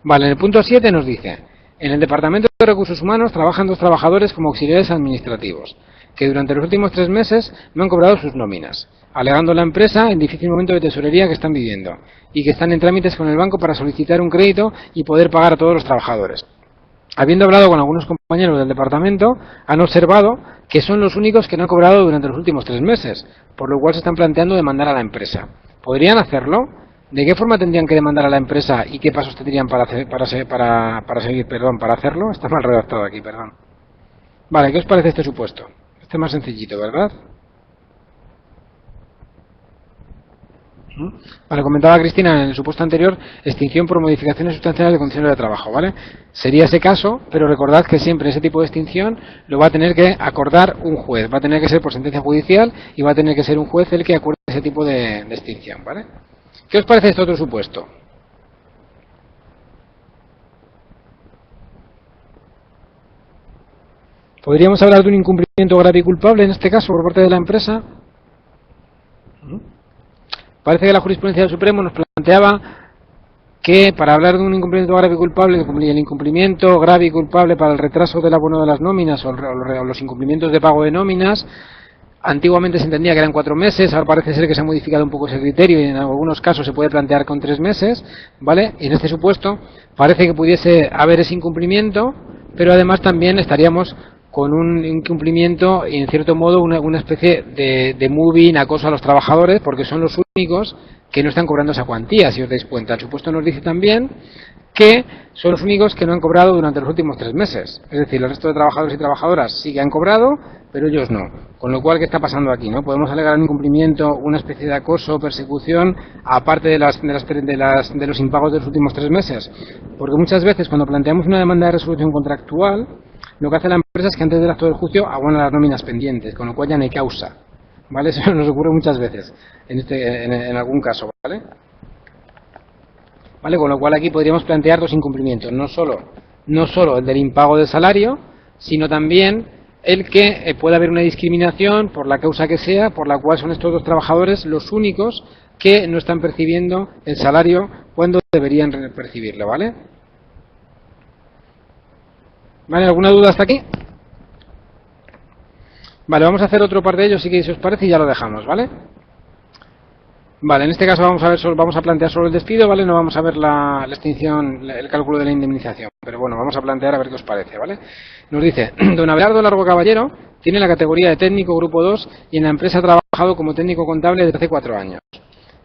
Vale, en el punto 7 nos dice: en el Departamento de Recursos Humanos trabajan 2 trabajadores como auxiliares administrativos, que durante los últimos 3 meses no han cobrado sus nóminas, alegando la empresa el difícil momento de tesorería que están viviendo, y que están en trámites con el banco para solicitar un crédito y poder pagar a todos los trabajadores. Habiendo hablado con algunos compañeros del departamento, han observado que son los únicos que no han cobrado durante los últimos 3 meses, por lo cual se están planteando demandar a la empresa. ¿Podrían hacerlo? ¿De qué forma tendrían que demandar a la empresa y qué pasos tendrían para hacerlo? Está mal redactado aquí, perdón. Vale, ¿qué os parece este supuesto? Este es más sencillito, ¿verdad? Vale, comentaba Cristina en el supuesto anterior, extinción por modificaciones sustanciales de condiciones de trabajo, ¿vale? Sería ese caso, pero recordad que siempre ese tipo de extinción lo va a tener que acordar un juez, va a tener que ser por sentencia judicial y va a tener que ser un juez el que acuerde ese tipo de extinción, ¿vale? ¿Qué os parece este otro supuesto? ¿Podríamos hablar de un incumplimiento grave y culpable en este caso por parte de la empresa? Parece que la jurisprudencia del Supremo nos planteaba que para hablar de un incumplimiento grave y culpable, el incumplimiento grave y culpable para el retraso del abono de las nóminas o los incumplimientos de pago de nóminas, antiguamente se entendía que eran 4 meses, ahora parece ser que se ha modificado un poco ese criterio y en algunos casos se puede plantear con 3 meses, ¿vale? Y en este supuesto parece que pudiese haber ese incumplimiento, pero además también estaríamos con un incumplimiento y en cierto modo una especie de moving, acoso a los trabajadores, porque son los únicos que no están cobrando esa cuantía, si os dais cuenta. El supuesto nos dice también que son los únicos que no han cobrado durante los últimos 3 meses. Es decir, el resto de trabajadores y trabajadoras sí que han cobrado, pero ellos no. Con lo cual, ¿qué está pasando aquí? ¿No? Podemos alegar un incumplimiento, una especie de acoso o persecución, aparte de los impagos de los últimos 3 meses. Porque muchas veces, cuando planteamos una demanda de resolución contractual, lo que hace la empresa es que antes del acto del juicio abona las nóminas pendientes, con lo cual ya no hay causa. ¿Vale? Eso nos ocurre muchas veces, en algún caso, ¿vale? ¿Vale? Con lo cual aquí podríamos plantear 2 incumplimientos, no solo el del impago del salario, sino también el que pueda haber una discriminación por la causa que sea, por la cual son estos 2 trabajadores los únicos que no están percibiendo el salario cuando deberían percibirlo, ¿vale? ¿Vale? ¿Alguna duda hasta aquí? Vale, vamos a hacer otro par de ellos, si os parece, y ya lo dejamos, ¿vale? Vale, en este caso vamos a plantear solo el despido, ¿vale? No vamos a ver la extinción, el cálculo de la indemnización, pero bueno, vamos a plantear a ver qué os parece, ¿vale? Nos dice, don Abelardo Largo Caballero tiene la categoría de técnico grupo 2 y en la empresa ha trabajado como técnico contable desde hace 4 años.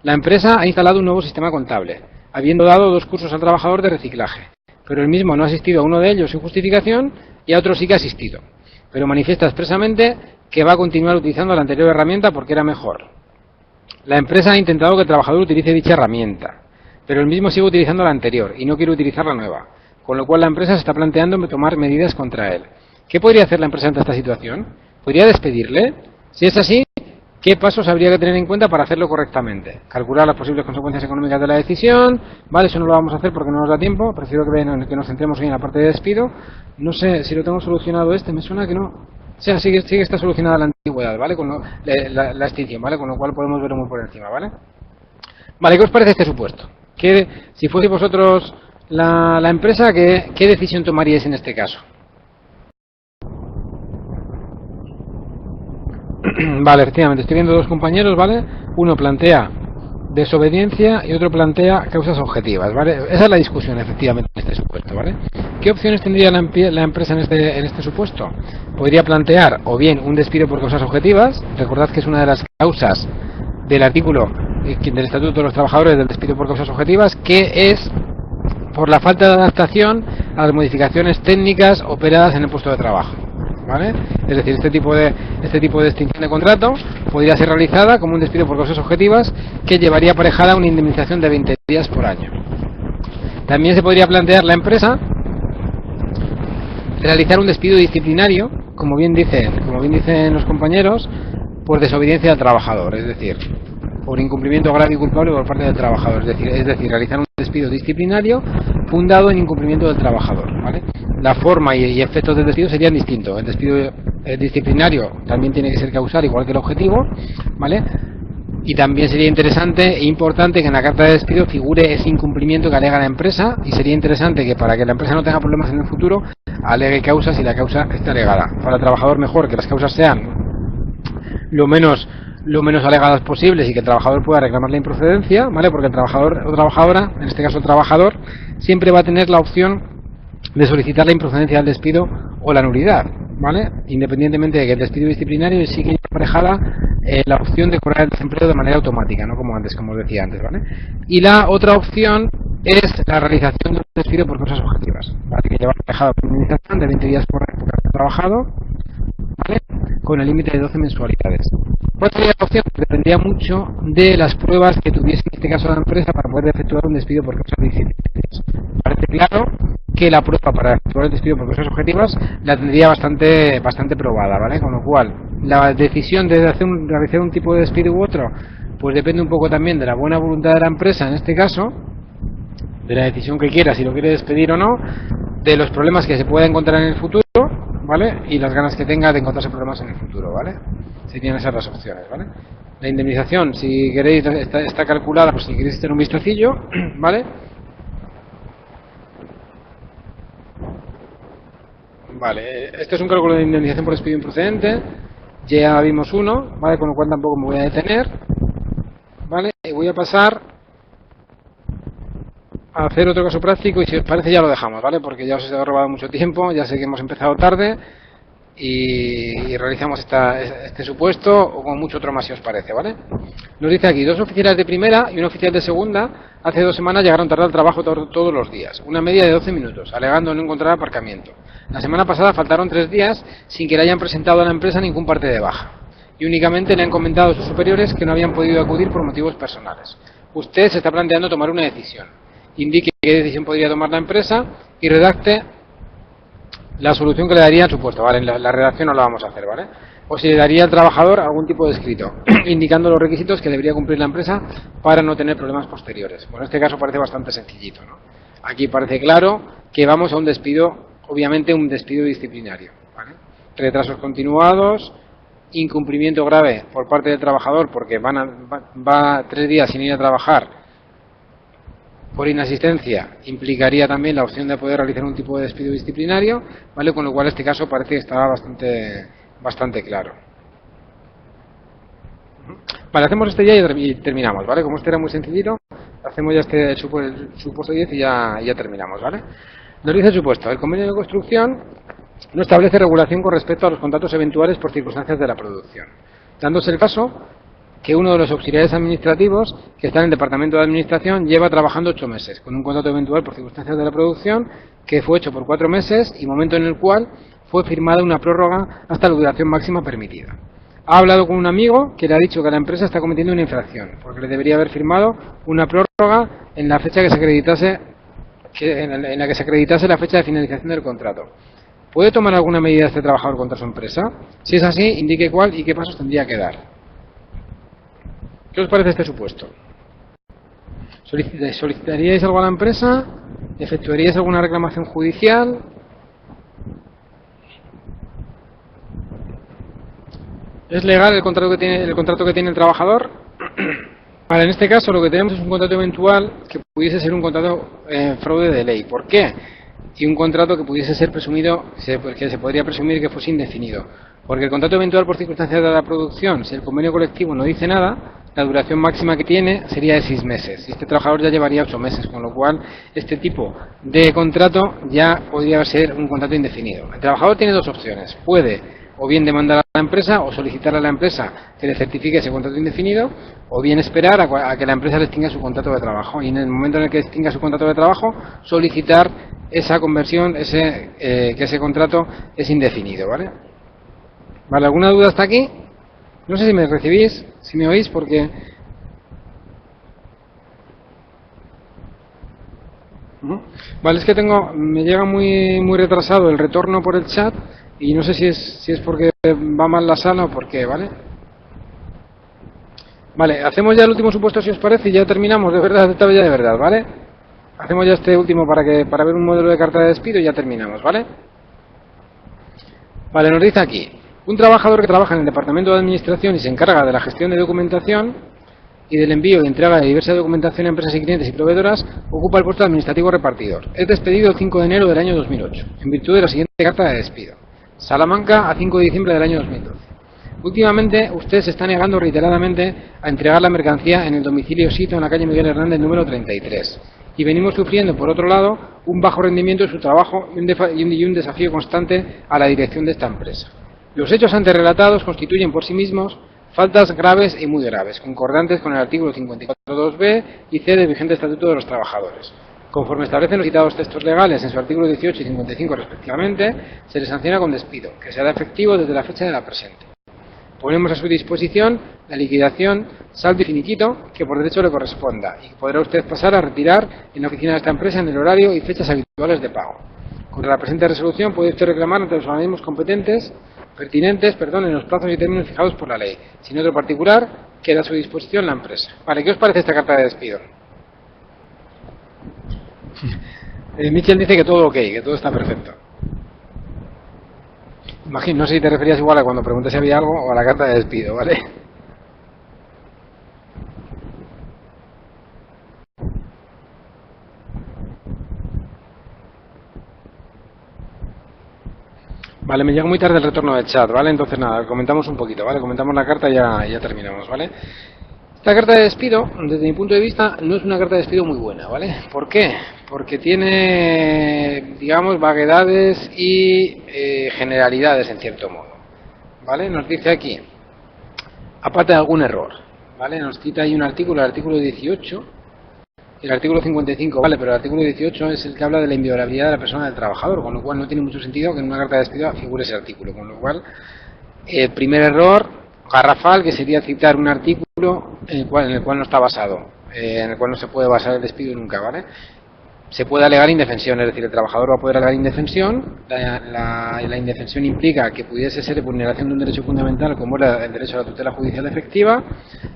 La empresa ha instalado un nuevo sistema contable, habiendo dado 2 cursos al trabajador de reciclaje, pero el mismo no ha asistido a uno de ellos sin justificación y a otro sí que ha asistido, pero manifiesta expresamente que va a continuar utilizando la anterior herramienta porque era mejor. La empresa ha intentado que el trabajador utilice dicha herramienta, pero el mismo sigue utilizando la anterior y no quiere utilizar la nueva, con lo cual la empresa se está planteando tomar medidas contra él. ¿Qué podría hacer la empresa ante esta situación? ¿Podría despedirle? Si es así, ¿qué pasos habría que tener en cuenta para hacerlo correctamente? Calcular las posibles consecuencias económicas de la decisión. Vale, eso no lo vamos a hacer porque no nos da tiempo. Prefiero que nos centremos hoy en la parte de despido. No sé si lo tengo solucionado me suena que no. O sea, sí que está solucionada la antigüedad, ¿vale? Con la extinción, ¿vale? Con lo cual podemos verlo muy por encima, ¿vale? Vale, ¿qué os parece este supuesto? Si fuese vosotros la empresa, ¿qué decisión tomaríais en este caso? Vale, efectivamente, estoy viendo 2 compañeros, ¿vale? Uno plantea desobediencia y otro plantea causas objetivas, ¿vale? Esa es la discusión, efectivamente, en este supuesto, ¿vale? ¿Qué opciones tendría la empresa en este supuesto? Podría plantear o bien un despido por causas objetivas. Recordad que es una de las causas del artículo del Estatuto de los Trabajadores del despido por causas objetivas, que es por la falta de adaptación a las modificaciones técnicas operadas en el puesto de trabajo, ¿vale? Es decir, este tipo de extinción de contrato podría ser realizada como un despido por causas objetivas que llevaría aparejada una indemnización de 20 días por año. También se podría plantear la empresa realizar un despido disciplinario, como bien dicen los compañeros, por desobediencia del trabajador, es decir, por incumplimiento grave y culpable por parte del trabajador, es decir, realizar un despido disciplinario fundado en incumplimiento del trabajador, ¿vale? La forma y efectos del despido serían distintos. El despido disciplinario también tiene que ser causal, igual que el objetivo, ¿vale? Y también sería interesante e importante que en la carta de despido figure ese incumplimiento que alega la empresa, y sería interesante que para que la empresa no tenga problemas en el futuro alegue causas si la causa está alegada. Para el trabajador mejor que las causas sean lo menos alegadas posibles y que el trabajador pueda reclamar la improcedencia, ¿vale? Porque el trabajador o trabajadora, en este caso el trabajador, siempre va a tener la opción de solicitar la improcedencia del despido o la nulidad, ¿vale? Independientemente de que el despido disciplinario sí que lleva aparejada la opción de cobrar el desempleo de manera automática, no como antes, como os decía antes, ¿vale? Y la otra opción es la realización de un despido por causas objetivas, ¿vale? Que lleva aparejada una indemnización de 20 días por trabajado, ¿vale? Con el límite de 12 mensualidades. ¿Cuál sería la opción? Dependía mucho de las pruebas que tuviese en este caso la empresa para poder efectuar un despido por causas disciplinarias. Parece claro que la prueba para efectuar el despido por causas objetivas la tendría bastante probada, ¿vale? Con lo cual, la decisión de realizar un tipo de despido u otro, pues depende un poco también de la buena voluntad de la empresa, en este caso, de la decisión que quiera, si lo quiere despedir o no, de los problemas que se pueda encontrar en el futuro, ¿vale? Y las ganas que tenga de encontrarse problemas en el futuro, ¿vale? Serían esas las opciones, ¿vale? La indemnización, si queréis, está calculada, pues si queréis tener un vistacillo, ¿vale? Vale, este es un cálculo de indemnización por despido improcedente. Ya vimos uno, ¿vale? Con lo cual tampoco me voy a detener, ¿vale? Y voy a pasar a hacer otro caso práctico y si os parece ya lo dejamos, ¿vale? Porque ya os he robado mucho tiempo, ya sé que hemos empezado tarde y realizamos este supuesto, o con mucho otro más si os parece, ¿vale? Nos dice aquí, 2 oficiales de primera y un oficial de segunda hace 2 semanas llegaron tarde al trabajo todos los días, una media de 12 minutos, alegando no encontrar aparcamiento. La semana pasada faltaron 3 días sin que le hayan presentado a la empresa ningún parte de baja, y únicamente le han comentado a sus superiores que no habían podido acudir por motivos personales. Usted se está planteando tomar una decisión. Indique qué decisión podría tomar la empresa y redacte la solución que le daría al supuesto, ¿vale? La redacción no la vamos a hacer, ¿vale? O si le daría al trabajador algún tipo de escrito, indicando los requisitos que debería cumplir la empresa para no tener problemas posteriores. Bueno, en este caso parece bastante sencillito, ¿no? Aquí parece claro que vamos a un despido, obviamente un despido disciplinario, ¿vale? Retrasos continuados, incumplimiento grave por parte del trabajador porque va 3 días sin ir a trabajar por inasistencia, implicaría también la opción de poder realizar un tipo de despido disciplinario, ¿vale? Con lo cual este caso parece que está bastante claro. Vale, hacemos este ya y terminamos, ¿vale? Como este era muy sencillito, hacemos ya el supuesto 10 y ya terminamos, ¿vale? Nos dice el supuesto, el convenio de construcción no establece regulación con respecto a los contratos eventuales por circunstancias de la producción, dándose el caso que uno de los auxiliares administrativos que está en el departamento de administración lleva trabajando 8 meses, con un contrato eventual por circunstancias de la producción que fue hecho por 4 meses y momento en el cual fue firmada una prórroga hasta la duración máxima permitida. Ha hablado con un amigo que le ha dicho que la empresa está cometiendo una infracción, porque le debería haber firmado una prórroga en la fecha que se acreditase, en la que se acreditase la fecha de finalización del contrato. ¿Puede tomar alguna medida este trabajador contra su empresa? Si es así, indique cuál y qué pasos tendría que dar. ¿Qué os parece este supuesto? ¿Solicitaríais algo a la empresa? ¿Efectuaríais alguna reclamación judicial? ¿Es legal el contrato que tiene el trabajador? Vale, en este caso lo que tenemos es un contrato eventual que pudiese ser un contrato fraude de ley. ¿Por qué? Y un contrato que pudiese ser presumido, que se podría presumir que fuese indefinido. Porque el contrato eventual por circunstancias de la producción, si el convenio colectivo no dice nada, la duración máxima que tiene sería de 6 meses. Y este trabajador ya llevaría 8 meses, con lo cual este tipo de contrato ya podría ser un contrato indefinido. El trabajador tiene 2 opciones. Puede o bien demandar a la empresa o solicitar a la empresa que le certifique ese contrato indefinido, o bien esperar a que la empresa le extinga su contrato de trabajo. Y en el momento en el que extinga su contrato de trabajo, solicitar esa conversión, que ese contrato es indefinido, ¿vale? ¿Vale? ¿Alguna duda hasta aquí? No sé si me recibís, si me oís, porque... Vale, es que me llega muy retrasado el retorno por el chat y no sé si es porque va mal la sala o por qué, ¿vale? Vale, hacemos ya el último supuesto si os parece y ya terminamos de verdad, esta vez ya de verdad, ¿vale? Hacemos ya este último para ver un modelo de carta de despido y ya terminamos, ¿vale? Vale, nos dice aquí, un trabajador que trabaja en el departamento de administración y se encarga de la gestión de documentación y del envío y entrega de diversa documentación a empresas y clientes y proveedoras, ocupa el puesto de administrativo repartidor. Es despedido el 5 de enero del año 2008, en virtud de la siguiente carta de despido. Salamanca, a 5 de diciembre del año 2012. Últimamente, usted se está negando reiteradamente a entregar la mercancía en el domicilio sito en la calle Miguel Hernández número 33. Y venimos sufriendo, por otro lado, un bajo rendimiento en su trabajo y un desafío constante a la dirección de esta empresa. Los hechos antes relatados constituyen por sí mismos faltas graves y muy graves, concordantes con el artículo 54.2b y c del vigente Estatuto de los Trabajadores. Conforme establecen los citados textos legales en su artículo 18 y 55 respectivamente, se les sanciona con despido, que será efectivo desde la fecha de la presente. Ponemos a su disposición la liquidación saldo y finiquito que por derecho le corresponda y que podrá usted pasar a retirar en la oficina de esta empresa en el horario y fechas habituales de pago. Contra la presente resolución puede usted reclamar ante los organismos pertinentes, en los plazos y términos fijados por la ley. Sin otro particular, queda a su disposición la empresa. Vale, ¿qué os parece esta carta de despido? Michel dice que todo ok, que todo está perfecto. Imagino, no sé si te referías igual a cuando pregunté si había algo o a la carta de despido, ¿vale? Vale, me llega muy tarde el retorno del chat, ¿vale? Entonces nada, comentamos un poquito, ¿vale? Comentamos la carta y ya terminamos, ¿vale? Esta carta de despido, desde mi punto de vista, no es una carta de despido muy buena, ¿vale? ¿Por qué? porque tiene, digamos, vaguedades y generalidades en cierto modo, ¿vale? Nos dice aquí, aparte de algún error, ¿vale? Nos cita ahí un artículo, el artículo 18, y el artículo 55, ¿vale? Pero el artículo 18 es el que habla de la inviolabilidad de la persona del trabajador, con lo cual no tiene mucho sentido que en una carta de despido figure ese artículo, con lo cual, el primer error garrafal, que sería citar un artículo en el cual no está basado, en el cual no se puede basar el despido nunca, ¿vale? Se puede alegar indefensión, es decir, el trabajador va a poder alegar indefensión. La indefensión implica que pudiese ser vulneración de un derecho fundamental como era el derecho a la tutela judicial efectiva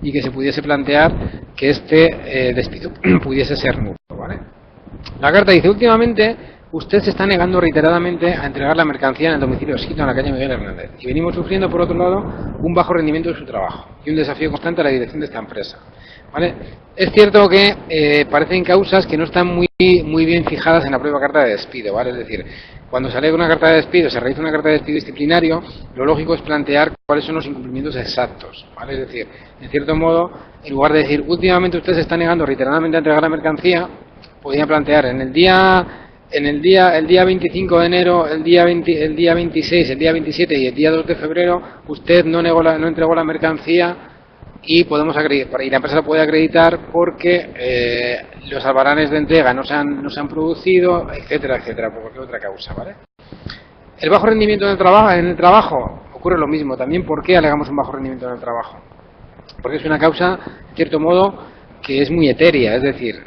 y que se pudiese plantear que este despido pudiese ser nulo, ¿vale? La carta dice, últimamente usted se está negando reiteradamente a entregar la mercancía en el domicilio escrito en la calle Miguel Hernández y venimos sufriendo, por otro lado, un bajo rendimiento de su trabajo y un desafío constante a la dirección de esta empresa, ¿vale? Es cierto que parecen causas que no están muy bien fijadas en la propia carta de despido, ¿vale? Es decir, cuando se alega una carta de despido, se realiza una carta de despido disciplinario, lo lógico es plantear cuáles son los incumplimientos exactos, ¿vale? Es decir, en cierto modo, en lugar de decir, últimamente usted se está negando reiteradamente a entregar la mercancía, podría plantear el día 25 de enero, el día 26, el día 27 y el día 2 de febrero, usted no entregó la mercancía y podemos acreditar, y la empresa lo puede acreditar porque los albaranes de entrega no se han producido, etcétera, etcétera, por cualquier otra causa, ¿vale? El bajo rendimiento en el trabajo ocurre lo mismo. También, ¿por qué alegamos un bajo rendimiento en el trabajo? Porque es una causa, en cierto modo, que es muy etérea, es decir,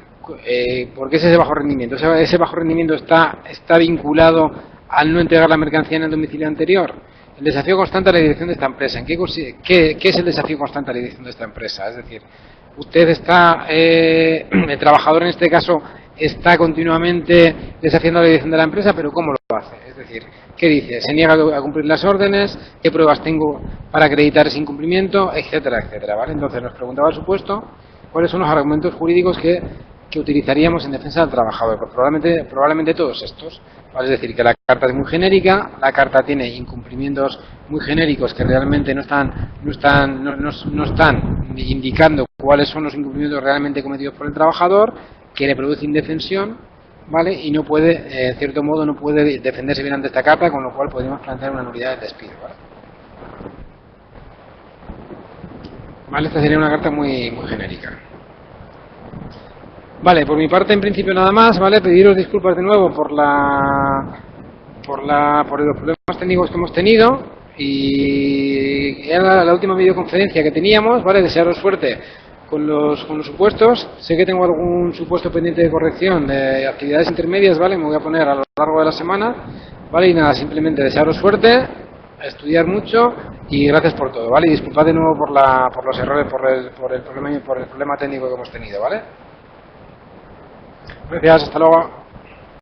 ¿por qué es ese bajo rendimiento? Ese bajo rendimiento está vinculado al no entregar la mercancía en el domicilio anterior. El desafío constante a la dirección de esta empresa. ¿Qué es el desafío constante a la dirección de esta empresa? Es decir, usted está, el trabajador en este caso, está continuamente desafiando la dirección de la empresa, pero ¿cómo lo hace? Es decir, ¿qué dice? ¿Se niega a cumplir las órdenes? ¿Qué pruebas tengo para acreditar ese incumplimiento? Etcétera, etcétera, ¿vale? Entonces nos preguntaba al supuesto cuáles son los argumentos jurídicos que utilizaríamos en defensa del trabajador. Pues probablemente todos estos. Es decir, que la carta es muy genérica, la carta tiene incumplimientos muy genéricos que realmente no están indicando cuáles son los incumplimientos realmente cometidos por el trabajador, que le produce indefensión, ¿vale? Y no puede, en cierto modo, no puede defenderse bien ante esta carta, con lo cual podemos plantear una nulidad del despido, ¿vale? Esta sería una carta muy genérica. Vale, por mi parte en principio nada más, ¿vale? Pediros disculpas de nuevo por los problemas técnicos que hemos tenido y era la última videoconferencia que teníamos, ¿vale? Desearos suerte con los supuestos. Sé que tengo algún supuesto pendiente de corrección de actividades intermedias, ¿vale? Me voy a poner a lo largo de la semana, ¿vale? Y nada, simplemente desearos suerte, estudiar mucho y gracias por todo, ¿vale? Y disculpad de nuevo por los errores, por el problema técnico que hemos tenido, ¿vale? Gracias, hasta luego.